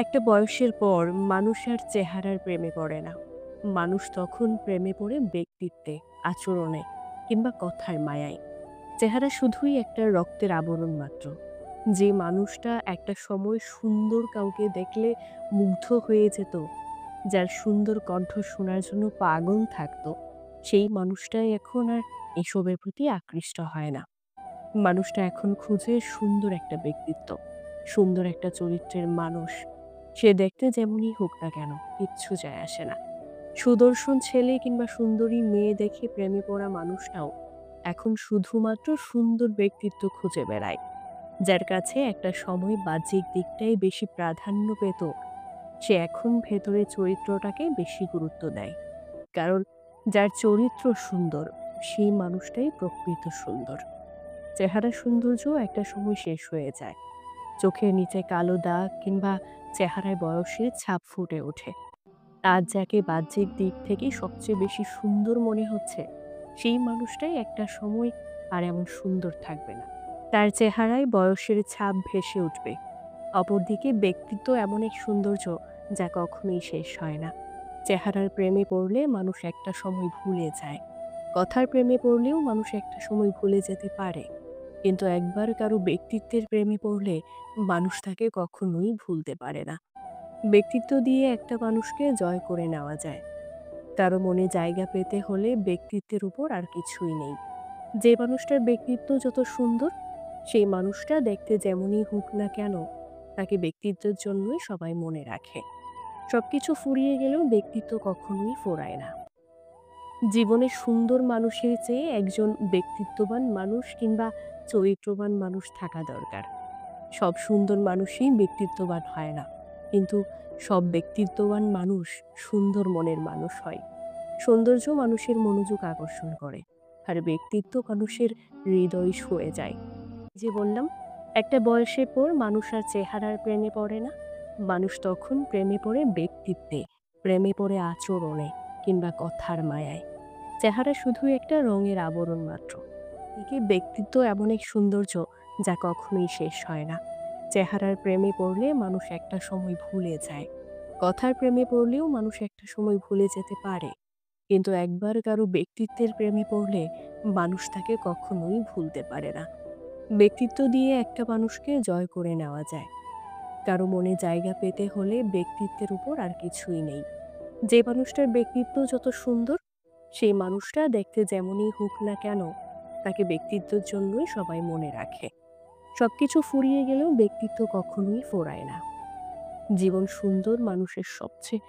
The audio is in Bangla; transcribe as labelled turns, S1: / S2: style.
S1: একটা বয়সের পর মানুষ আর চেহারার প্রেমে পড়ে না। মানুষ তখন প্রেমে পড়ে ব্যক্তিত্বে, আচরণে কিংবা কথার মায়ায়। চেহারা শুধুই একটা রক্তের আবরণ মাত্র। যে মানুষটা একটা সময় সুন্দর কাউকে দেখলে মুগ্ধ হয়ে যেত, যার সুন্দর কণ্ঠ শোনার জন্য পাগল থাকতো, সেই মানুষটাই এখন আর এসবের প্রতি আকৃষ্ট হয় না। মানুষটা এখন খুঁজে সুন্দর একটা ব্যক্তিত্ব, সুন্দর একটা চরিত্রের মানুষ। সে দেখতে যেমনই হোক না কেন, কিচ্ছু যায় আসে না। সুদর্শন ছেলে কিংবা সুন্দরী মেয়ে দেখে প্রেমে পড়া মানুষটাও এখন শুধুমাত্র সুন্দর ব্যক্তিত্ব খুঁজে বেড়ায়। যার কাছে একটা সময় বাহ্যিক দিকটাই বেশি প্রাধান্য পেত, সে এখন ভেতরের চরিত্রটাকে বেশি গুরুত্ব দেয়। কারণ যার চরিত্র সুন্দর, সেই মানুষটাই প্রকৃত সুন্দর। চেহারা সৌন্দর্য একটা সময় শেষ হয়ে যায়। চোখের নিচে কালো দাগ কিংবা চেহারায় বয়সের ছাপ ফুটে ওঠে। আজ যাকে বাহ্যিক দিক থেকে সবচেয়ে বেশি সুন্দর মনে হচ্ছে, সেই মানুষটাই একটা সময় আর এমন সুন্দর থাকবে না। তার চেহারায় বয়সের ছাপ ভেসে উঠবে। অপরদিকে ব্যক্তিত্ব এমন এক সৌন্দর্য যা কখনোই শেষ হয় না। চেহারার প্রেমে পড়লে মানুষ একটা সময় ভুলে যায়। কথার প্রেমে পড়লেও মানুষ একটা সময় ভুলে যেতে পারে। কিন্তু একবার কারো ব্যক্তিত্বের প্রেমে পড়লে মানুষ তাকে কখনোই ভুলতে পারে না। ব্যক্তিত্ব দিয়ে একটা মানুষকে জয় করে নেওয়া যায়। কারো মনে জায়গা পেতে হলে ব্যক্তিত্বের উপর আর কিছুই নেই। যে মানুষটার ব্যক্তিত্ব যত সুন্দর, সেই মানুষটা দেখতে যেমনই হোক না কেন, তাকে ব্যক্তিত্বের জন্যই সবাই মনে রাখে। সবকিছু ফুরিয়ে গেলেও ব্যক্তিত্ব কখনোই ফোরায় না। জীবনে সুন্দর মানুষের চেয়ে একজন ব্যক্তিত্ববান মানুষ কিংবা চরিত্রবান মানুষ থাকা দরকার। সব সুন্দর মানুষই ব্যক্তিত্ববান হয় না, কিন্তু সব ব্যক্তিত্ববান মানুষ সুন্দর মনের মানুষ হয়। সৌন্দর্য মানুষের মনোযোগ আকর্ষণ করে, আর ব্যক্তিত্ব মানুষের হৃদয় ছুঁয়ে যায়। যে বললাম, একটা বয়সের পর মানুষ আর চেহারার প্রেমে পড়ে না। মানুষ তখন প্রেমে পড়ে ব্যক্তিত্বে, প্রেমে পড়ে আচরণে কিংবা কথার মায়ায়। চেহারা শুধু একটা রঙের আবরণ মাত্র। একে ব্যক্তিত্ব এমন এক সৌন্দর্য যা কখনোই শেষ হয় না। চেহারার প্রেমে পড়লে মানুষ একটা সময় ভুলে যায়। কথার প্রেমে পড়লেও মানুষ একটা সময় ভুলে যেতে পারে। কিন্তু একবার কারো ব্যক্তিত্বের প্রেমে পড়লে মানুষ তাকে কখনোই ভুলতে পারে না। ব্যক্তিত্ব দিয়ে একটা মানুষকে জয় করে নেওয়া যায়। কারো মনে জায়গা পেতে হলে ব্যক্তিত্বের উপর আর কিছুই নেই। যে মানুষটার ব্যক্তিত্ব যত সুন্দর, সেই মানুষটা দেখতে যেমনই হোক না কেন, তাকে ব্যক্তিত্বের জন্যই সবাই মনে রাখে। সবকিছু ফুরিয়ে গেলেও ব্যক্তিত্ব কখনোই ফোরায় না। জীবন সুন্দর মানুষের সবচেয়ে